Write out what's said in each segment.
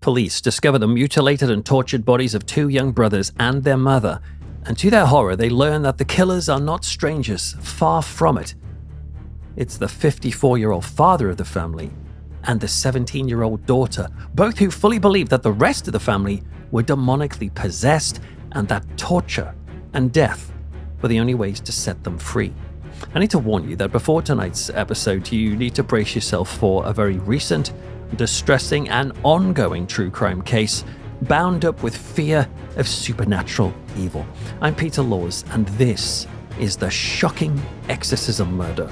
Police discover the mutilated and tortured bodies of two young brothers and their mother, and to their horror, they learn that the killers are not strangers, far from it. It's the 54-year-old father of the family and the 17-year-old daughter, both who fully believe that the rest of the family were demonically possessed and that torture and death were the only ways to set them free. I need to warn you that before tonight's episode, you need to brace yourself for a very recent, distressing, and ongoing true crime case bound up with fear of supernatural evil. I'm Peter Laws, and this is the shocking exorcism murder.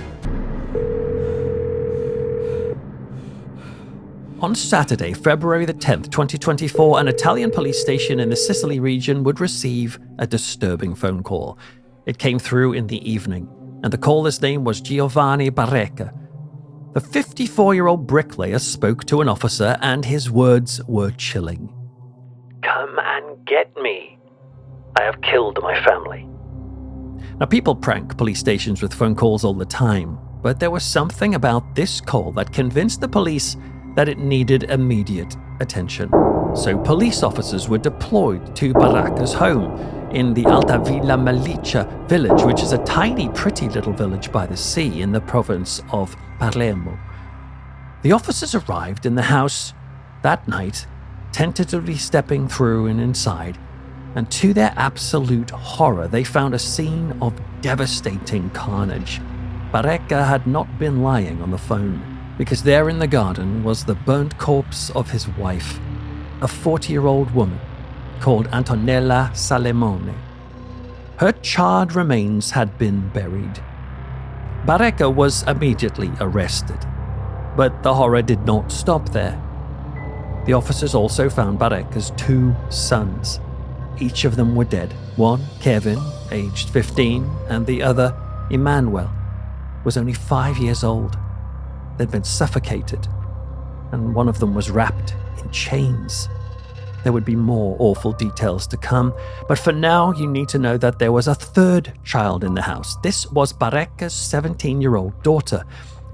On Saturday, February the 10th, 2024, an Italian police station in the Sicily region would receive a disturbing phone call. It came through in the evening, and the caller's name was Giovanni Barreca. The 54-year-old bricklayer spoke to an officer, and his words were chilling. "Come and get me. I have killed my family." Now, people prank police stations with phone calls all the time, but there was something about this call that convinced the police that it needed immediate attention. So police officers were deployed to Barreca's home in the Alta Villa Malicia village, which is a tiny, pretty little village by the sea in the province of Palermo. The officers arrived in the house that night, tentatively stepping through and inside, and to their absolute horror, they found a scene of devastating carnage. Barreca had not been lying on the phone, because there in the garden was the burnt corpse of his wife, a 40-year-old woman called Antonella Salemone. Her charred remains had been buried. Barreca was immediately arrested, but the horror did not stop there. The officers also found Barreca's two sons. Each of them were dead. One, Kevin, aged 15, and the other, Emmanuel, was only 5 years old. They'd been suffocated, and one of them was wrapped in chains. There would be more awful details to come, but for now, you need to know that there was a third child in the house. This was Barreca's 17-year-old daughter.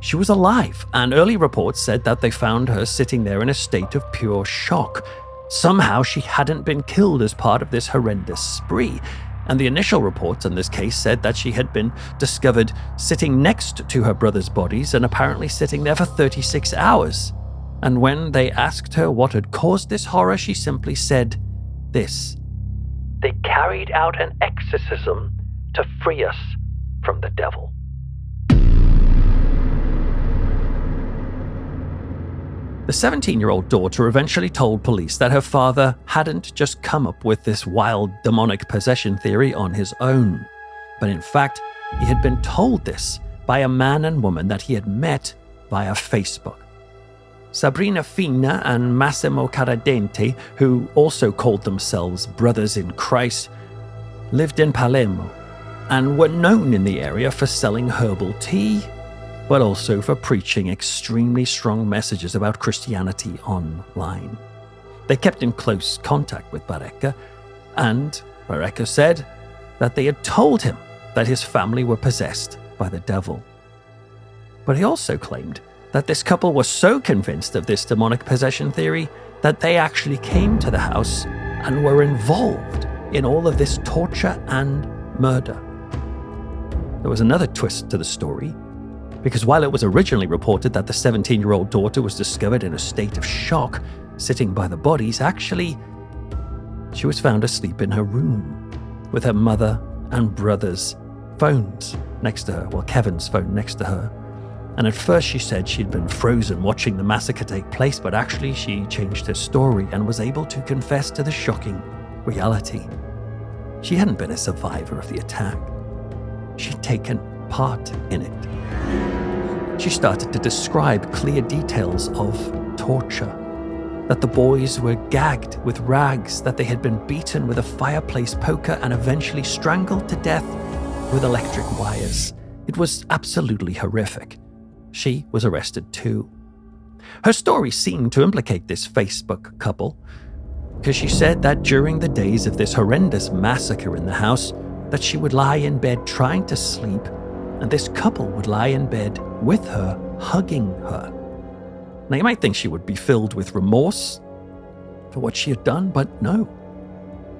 She was alive, and early reports said that they found her sitting there in a state of pure shock. Somehow, she hadn't been killed as part of this horrendous spree, and the initial reports in this case said that she had been discovered sitting next to her brother's bodies and apparently sitting there for 36 hours. And when they asked her what had caused this horror, she simply said this: "They carried out an exorcism to free us from the devil." The 17-year-old daughter eventually told police that her father hadn't just come up with this wild demonic possession theory on his own, but in fact, he had been told this by a man and woman that he had met via Facebook. Sabrina Fina and Massimo Caradente, who also called themselves brothers in Christ, lived in Palermo and were known in the area for selling herbal tea, but also for preaching extremely strong messages about Christianity online. They kept in close contact with Barreca, and Barreca said that they had told him that his family were possessed by the devil. But he also claimed that this couple was so convinced of this demonic possession theory that they actually came to the house and were involved in all of this torture and murder. There was another twist to the story, because while it was originally reported that the 17-year-old daughter was discovered in a state of shock, sitting by the bodies, actually, she was found asleep in her room, with her mother and brother's phones next to her, Kevin's phone next to her. And at first she said she'd been frozen watching the massacre take place, but actually she changed her story and was able to confess to the shocking reality. She hadn't been a survivor of the attack. She'd taken part in it. She started to describe clear details of torture, that the boys were gagged with rags, that they had been beaten with a fireplace poker and eventually strangled to death with electric wires. It was absolutely horrific. She was arrested too. Her story seemed to implicate this Facebook couple, because she said that during the days of this horrendous massacre in the house, that she would lie in bed trying to sleep, and this couple would lie in bed with her, hugging her. Now, you might think she would be filled with remorse, for what she had done, but no.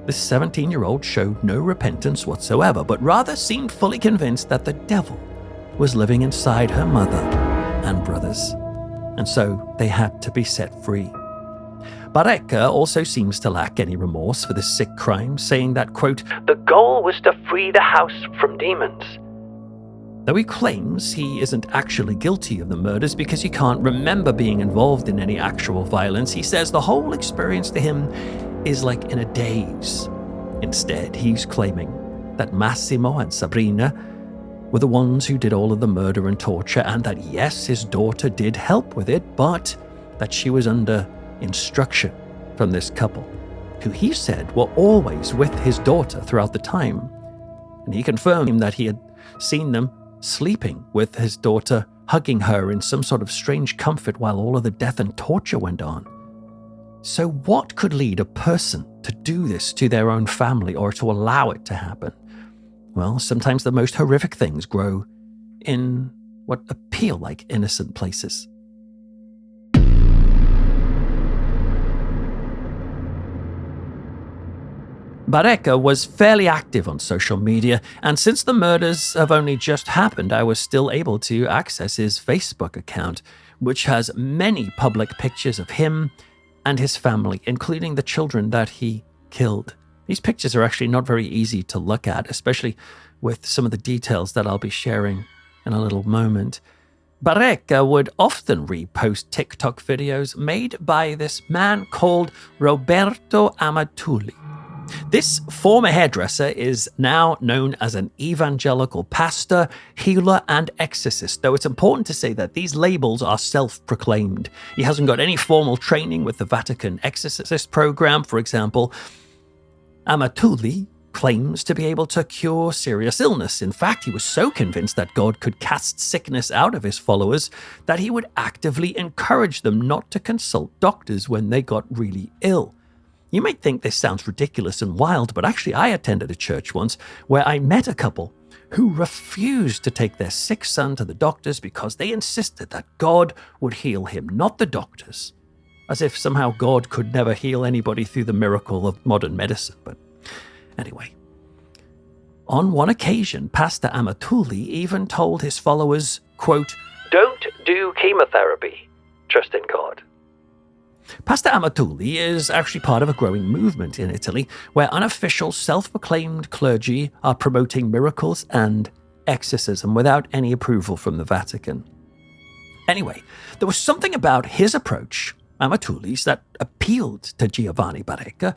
This 17-year-old showed no repentance whatsoever, but rather seemed fully convinced that the devil was living inside her mother and brothers, and so they had to be set free. Barreca also seems to lack any remorse for this sick crime, saying that, quote, "The goal was to free the house from demons." Though he claims he isn't actually guilty of the murders because he can't remember being involved in any actual violence, he says the whole experience to him is like in a daze. Instead, he's claiming that Massimo and Sabrina were the ones who did all of the murder and torture, and that yes, his daughter did help with it, but that she was under instruction from this couple, who he said were always with his daughter throughout the time. And he confirmed that he had seen them sleeping with his daughter, hugging her in some sort of strange comfort while all of the death and torture went on. So what could lead a person to do this to their own family or to allow it to happen? Well, sometimes the most horrific things grow in what appear like innocent places. Barreca was fairly active on social media, and since the murders have only just happened, I was still able to access his Facebook account, which has many public pictures of him and his family, including the children that he killed. These pictures are actually not very easy to look at, especially with some of the details that I'll be sharing in a little moment. Barreca would often repost TikTok videos made by this man called Roberto Amatulli. This former hairdresser is now known as an evangelical pastor, healer, and exorcist, though it's important to say that these labels are self-proclaimed. He hasn't got any formal training with the Vatican exorcist program, for example. Amatulli claims to be able to cure serious illness. In fact, he was so convinced that God could cast sickness out of his followers that he would actively encourage them not to consult doctors when they got really ill. You might think this sounds ridiculous and wild, but actually I attended a church once where I met a couple who refused to take their sick son to the doctors because they insisted that God would heal him, not the doctors. As if somehow God could never heal anybody through the miracle of modern medicine. But anyway, on one occasion, Pastor Amatulli even told his followers, quote, "Don't do chemotherapy. Trust in God." Pastor Amatulli is actually part of a growing movement in Italy where unofficial self-proclaimed clergy are promoting miracles and exorcism without any approval from the Vatican. Anyway, there was something about his approach, Amatulli's, that appealed to Giovanni Barreca.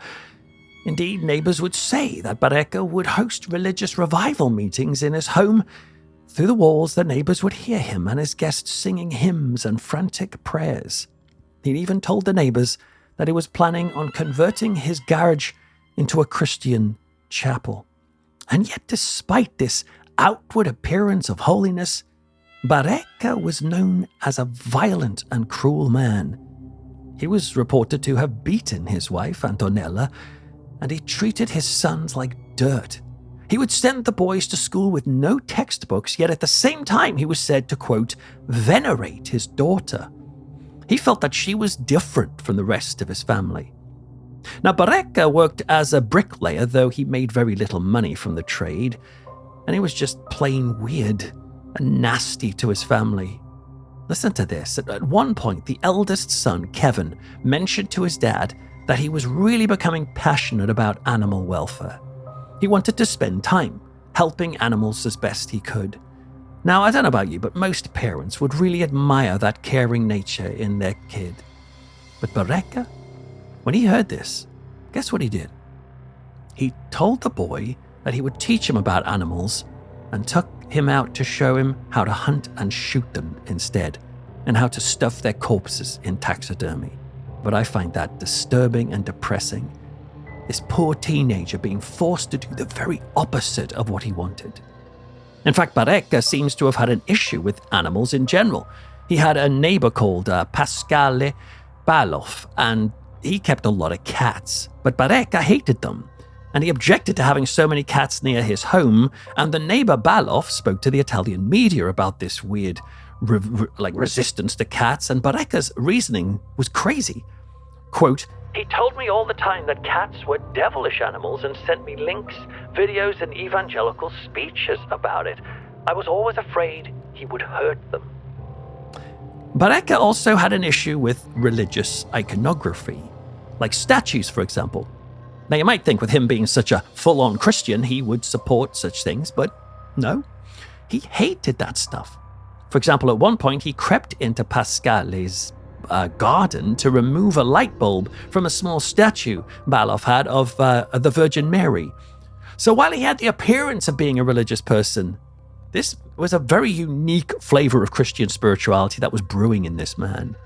Indeed, neighbors would say that Barreca would host religious revival meetings in his home. Through the walls, the neighbors would hear him and his guests singing hymns and frantic prayers. He even told the neighbors that he was planning on converting his garage into a Christian chapel. And yet, despite this outward appearance of holiness, Barreca was known as a violent and cruel man. He was reported to have beaten his wife, Antonella, and he treated his sons like dirt. He would send the boys to school with no textbooks, yet at the same time he was said to, quote, venerate his daughter. He felt that she was different from the rest of his family. Now, Barreca worked as a bricklayer, though he made very little money from the trade, and he was just plain weird and nasty to his family. Listen to this. At one point, the eldest son, Kevin, mentioned to his dad that he was really becoming passionate about animal welfare. He wanted to spend time helping animals as best he could. Now, I don't know about you, but most parents would really admire that caring nature in their kid. But Barreca, when he heard this, guess what he did? He told the boy that he would teach him about animals and took him out to show him how to hunt and shoot them instead, and how to stuff their corpses in taxidermy. But I find that disturbing and depressing. This poor teenager being forced to do the very opposite of what he wanted. In fact, Barreca seems to have had an issue with animals in general. He had a neighbor called Pasquale Baloff, and he kept a lot of cats. But Barreca hated them, and he objected to having so many cats near his home, and the neighbor Baloff spoke to the Italian media about this weird resistance to cats, and Barreca's reasoning was crazy. Quote, He told me all the time that cats were devilish animals and sent me links, videos, and evangelical speeches about it. I was always afraid he would hurt them. Barreca also had an issue with religious iconography, like statues, for example. Now, you might think with him being such a full-on Christian, he would support such things, but no, he hated that stuff. For example, at one point, he crept into Pascale's garden to remove a light bulb from a small statue Baloff had of the Virgin Mary. So while he had the appearance of being a religious person, this was a very unique flavor of Christian spirituality that was brewing in this man.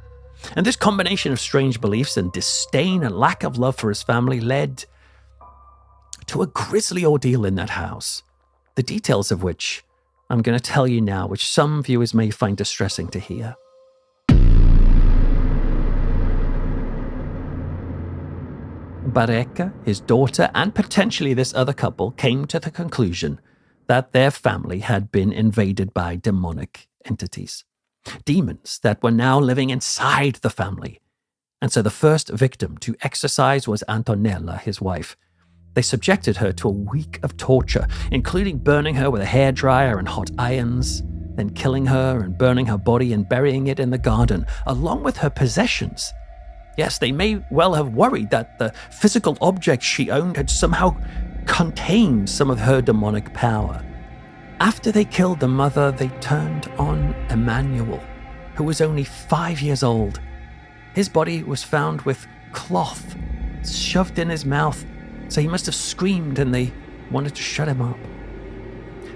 And this combination of strange beliefs and disdain and lack of love for his family led to a grisly ordeal in that house, the details of which I'm going to tell you now, which some viewers may find distressing to hear. Barreca, his daughter, and potentially this other couple came to the conclusion that their family had been invaded by demonic entities, demons that were now living inside the family. And so the first victim to exorcise was Antonella, his wife. They subjected her to a week of torture, including burning her with a hairdryer and hot irons, then killing her and burning her body and burying it in the garden, along with her possessions. Yes, they may well have worried that the physical objects she owned had somehow contained some of her demonic power. After they killed the mother, they turned on Emmanuel, who was only 5 years old. His body was found with cloth shoved in his mouth, so he must have screamed and they wanted to shut him up.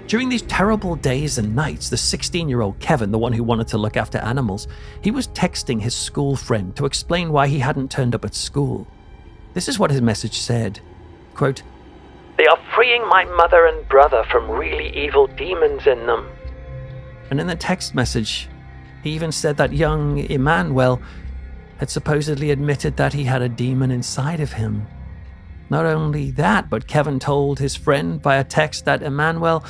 During these terrible days and nights, the 16-year-old Kevin, the one who wanted to look after animals, he was texting his school friend to explain why he hadn't turned up at school. This is what his message said, quote, "They are freeing my mother and brother from really evil demons in them." And in the text message, he even said that young Emmanuel had supposedly admitted that he had a demon inside of him. Not only that, but Kevin told his friend via text that Emmanuel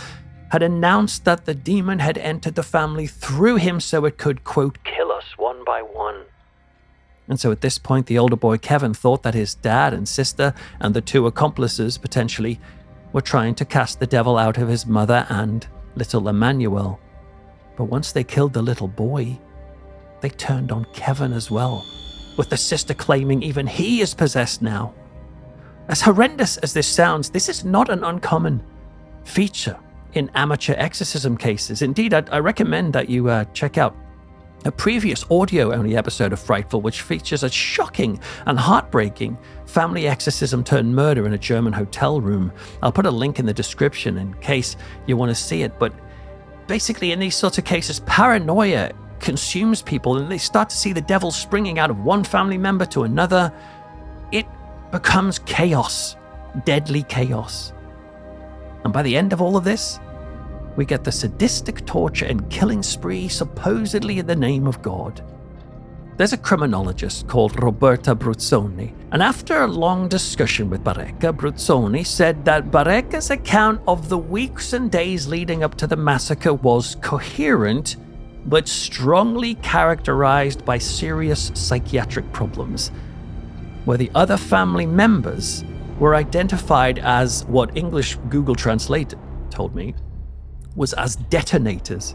had announced that the demon had entered the family through him so it could, quote, "kill us one by one." And so at this point, the older boy, Kevin, thought that his dad and sister and the two accomplices, potentially, were trying to cast the devil out of his mother and little Emmanuel. But once they killed the little boy, they turned on Kevin as well, with the sister claiming even he is possessed now. As horrendous as this sounds, this is not an uncommon feature in amateur exorcism cases. Indeed, I recommend that you check out a previous audio-only episode of Frightful, which features a shocking and heartbreaking family exorcism turned murder in a German hotel room. I'll put a link in the description in case you want to see it. But basically, in these sorts of cases, paranoia consumes people and they start to see the devil springing out of one family member to another. It becomes chaos, deadly chaos. And by the end of all of this, we get the sadistic torture and killing spree supposedly in the name of God. There's a criminologist called Roberta Bruzzoni, and after a long discussion with Barreca, Bruzzoni said that Barreca's account of the weeks and days leading up to the massacre was coherent, but strongly characterized by serious psychiatric problems, where the other family members were identified as what English Google Translate told me was as detonators,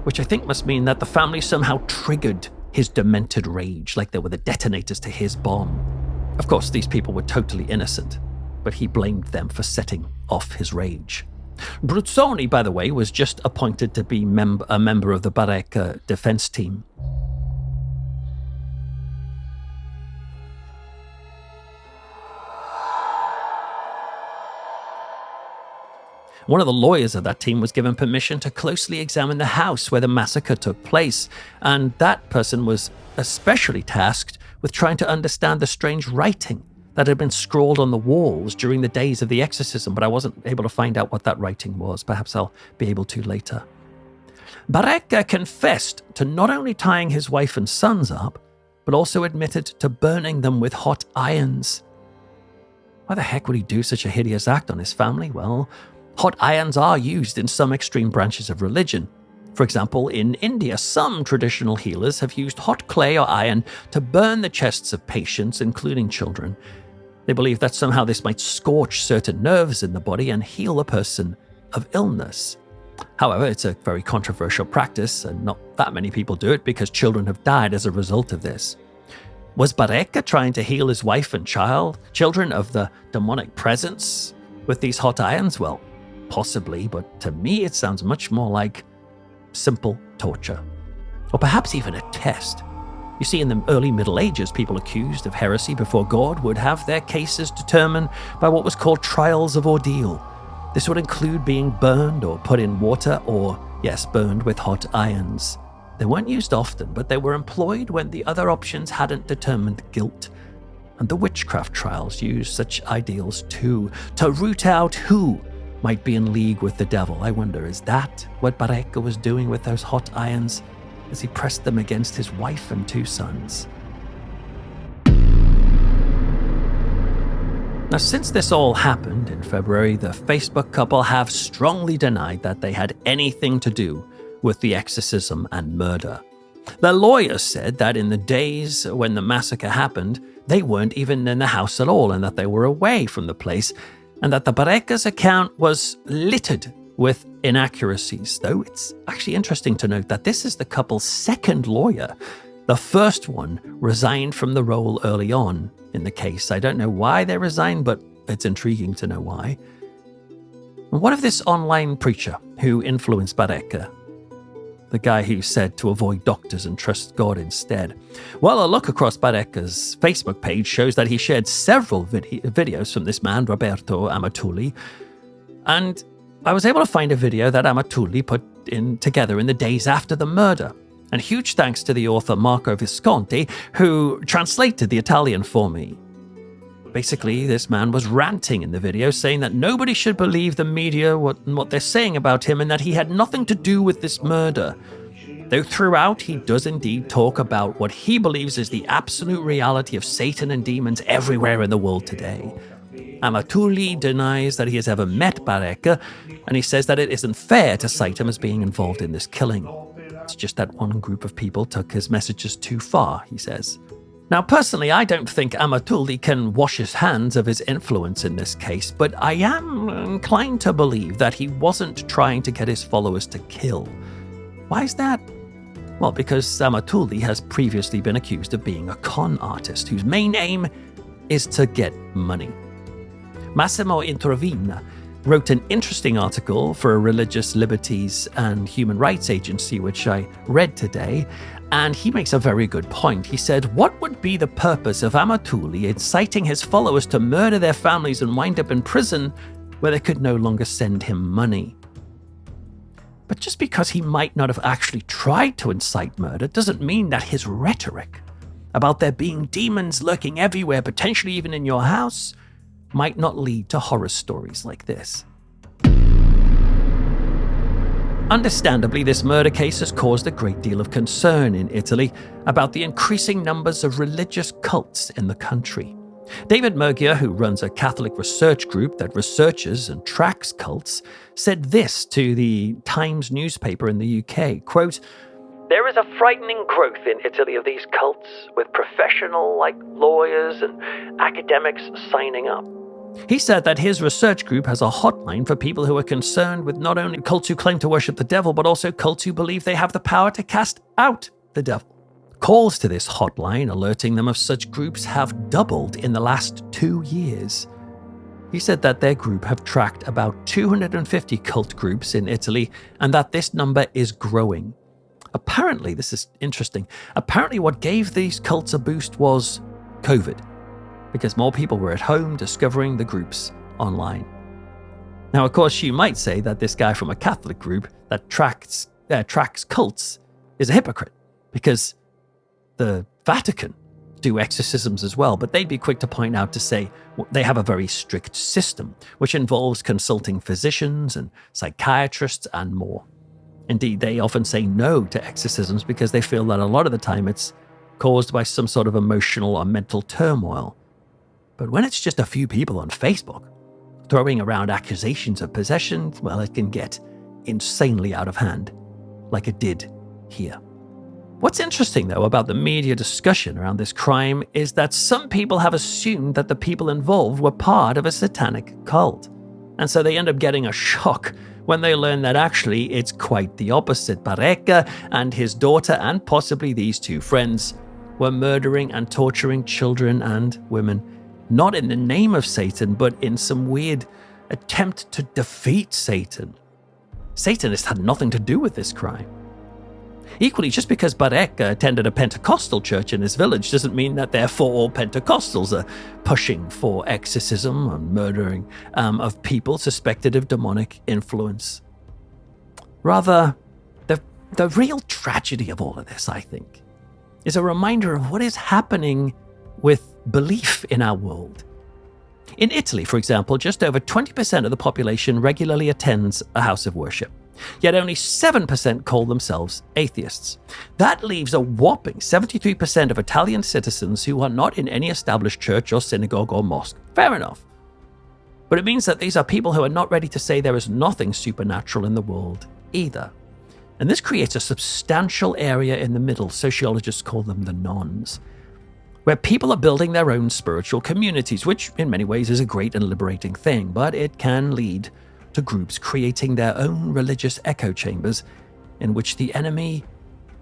which I think must mean that the family somehow triggered his demented rage, like they were the detonators to his bomb. Of course, these people were totally innocent, but he blamed them for setting off his rage. Bruzzoni, by the way, was just appointed to be a member of the Barreca defense team. One of the lawyers of that team was given permission to closely examine the house where the massacre took place, and that person was especially tasked with trying to understand the strange writing that had been scrawled on the walls during the days of the exorcism, but I wasn't able to find out what that writing was. Perhaps I'll be able to later. Barreca confessed to not only tying his wife and sons up, but also admitted to burning them with hot irons. Why the heck would he do such a hideous act on his family? Well, hot irons are used in some extreme branches of religion. For example, in India, some traditional healers have used hot clay or iron to burn the chests of patients, including children. They believe that somehow this might scorch certain nerves in the body and heal a person of illness. However, it's a very controversial practice, and not that many people do it because children have died as a result of this. Was Barreca trying to heal his wife and children of the demonic presence with these hot irons? Well, possibly, but to me it sounds much more like simple torture. Or perhaps even a test. You see, in the early Middle Ages, people accused of heresy before God would have their cases determined by what was called trials of ordeal. This would include being burned or put in water or, yes, burned with hot irons. They weren't used often, but they were employed when the other options hadn't determined guilt. And the witchcraft trials used such ideals too, to root out who might be in league with the devil. I wonder, is that what Barreca was doing with those hot irons as he pressed them against his wife and 2 sons? Now, since this all happened in February, the Facebook couple have strongly denied that they had anything to do with the exorcism and murder. Their lawyers said that in the days when the massacre happened, they weren't even in the house at all and that they were away from the place, and that the Barreca's account was littered with inaccuracies. Though it's actually interesting to note that this is the couple's second lawyer. The first one resigned from the role early on in the case. I don't know why they resigned, but it's intriguing to know why. And what of this online preacher who influenced Barreca? The guy who said to avoid doctors and trust God instead. Well, a look across Barreca's Facebook page shows that he shared several videos from this man, Roberto Amatulli. And I was able to find a video that Amatulli put together in the days after the murder. And huge thanks to the author Marco Visconti, who translated the Italian for me. Basically, this man was ranting in the video, saying that nobody should believe the media what they're saying about him and that he had nothing to do with this murder. Though throughout, he does indeed talk about what he believes is the absolute reality of Satan and demons everywhere in the world today. Amatulli denies that he has ever met Barreca, and he says that it isn't fair to cite him as being involved in this killing. It's just that one group of people took his messages too far, he says. Now, personally, I don't think Amatulli can wash his hands of his influence in this case, but I am inclined to believe that he wasn't trying to get his followers to kill. Why is that? Well, because Amatulli has previously been accused of being a con artist whose main aim is to get money. Massimo Introvina wrote an interesting article for a religious liberties and human rights agency, which I read today, and he makes a very good point. He said, what would be the purpose of Amatulli inciting his followers to murder their families and wind up in prison where they could no longer send him money? But just because he might not have actually tried to incite murder doesn't mean that his rhetoric about there being demons lurking everywhere, potentially even in your house, might not lead to horror stories like this. Understandably, this murder case has caused a great deal of concern in Italy about the increasing numbers of religious cults in the country. David Murgia, who runs a Catholic research group that researches and tracks cults, said this to the Times newspaper in the UK, quote, "There is a frightening growth in Italy of these cults, with professional lawyers and academics signing up." He said that his research group has a hotline for people who are concerned with not only cults who claim to worship the devil, but also cults who believe they have the power to cast out the devil. Calls to this hotline alerting them of such groups have doubled in the last 2 years. He said that their group have tracked about 250 cult groups in Italy and that this number is growing. Apparently, this is interesting, apparently what gave these cults a boost was COVID, because more people were at home discovering the groups online. Now, of course, you might say that this guy from a Catholic group that tracks cults is a hypocrite, because the Vatican do exorcisms as well, but they'd be quick to point out to say they have a very strict system, which involves consulting physicians and psychiatrists and more. Indeed, they often say no to exorcisms because they feel that a lot of the time it's caused by some sort of emotional or mental turmoil. But when it's just a few people on Facebook throwing around accusations of possession, well, it can get insanely out of hand. like it did here. What's interesting, though, about the media discussion around this crime is that some people have assumed that the people involved were part of a satanic cult. And so they end up getting a shock when they learn that actually it's quite the opposite. Barreca and his daughter, and possibly these two friends, were murdering and torturing children and women, not in the name of Satan, but in some weird attempt to defeat Satan. Satanists had nothing to do with this crime. Equally, just because Barreca attended a Pentecostal church in his village doesn't mean that therefore all Pentecostals are pushing for exorcism and murdering of people suspected of demonic influence. Rather, the real tragedy of all of this, I think, is a reminder of what is happening with belief in our world. In Italy, for example, just over 20% of the population regularly attends a house of worship. Yet only 7% call themselves atheists. That leaves a whopping 73% of Italian citizens who are not in any established church or synagogue or mosque. Fair enough. But it means that these are people who are not ready to say there is nothing supernatural in the world either. And this creates a substantial area in the middle. Sociologists call them the nones, where people are building their own spiritual communities, which in many ways is a great and liberating thing, but it can lead to groups creating their own religious echo chambers in which the enemy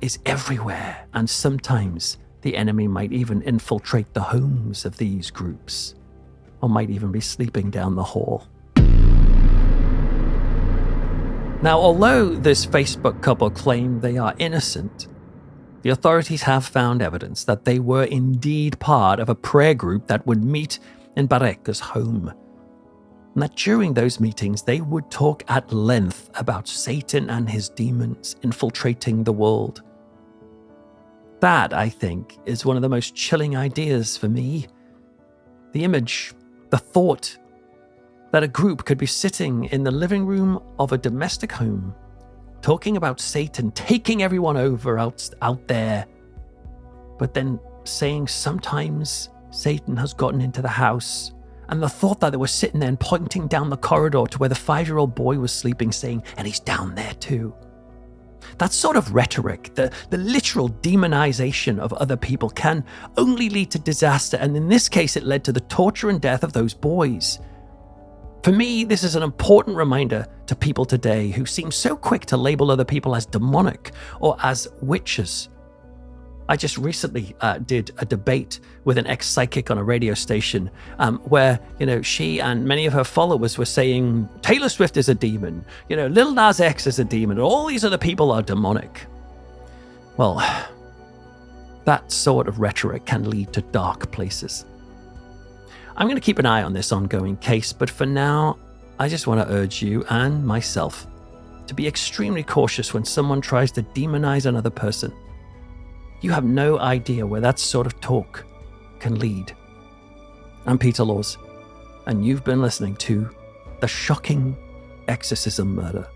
is everywhere, and sometimes the enemy might even infiltrate the homes of these groups, or might even be sleeping down the hall. Now, although this Facebook couple claim they are innocent, the authorities have found evidence that they were indeed part of a prayer group that would meet in Barreca's home, and that during those meetings they would talk at length about Satan and his demons infiltrating the world. That, I think, is one of the most chilling ideas for me. The image, the thought that a group could be sitting in the living room of a domestic home talking about Satan taking everyone over out there, but then saying sometimes Satan has gotten into the house. And the thought that they were sitting there and pointing down the corridor to where the 5-year-old boy was sleeping, saying, and he's down there too. That sort of rhetoric, the literal demonization of other people, can only lead to disaster. And in this case, it led to the torture and death of those boys. For me, this is an important reminder to people today who seem so quick to label other people as demonic or as witches. I just recently did a debate with an ex-psychic on a radio station where, she and many of her followers were saying Taylor Swift is a demon, Lil Nas X is a demon, and all these other people are demonic. Well, that sort of rhetoric can lead to dark places. I'm going to keep an eye on this ongoing case, but for now, I just want to urge you and myself to be extremely cautious when someone tries to demonize another person. You have no idea where that sort of talk can lead. I'm Peter Laws, and you've been listening to The Shocking Exorcism Murder.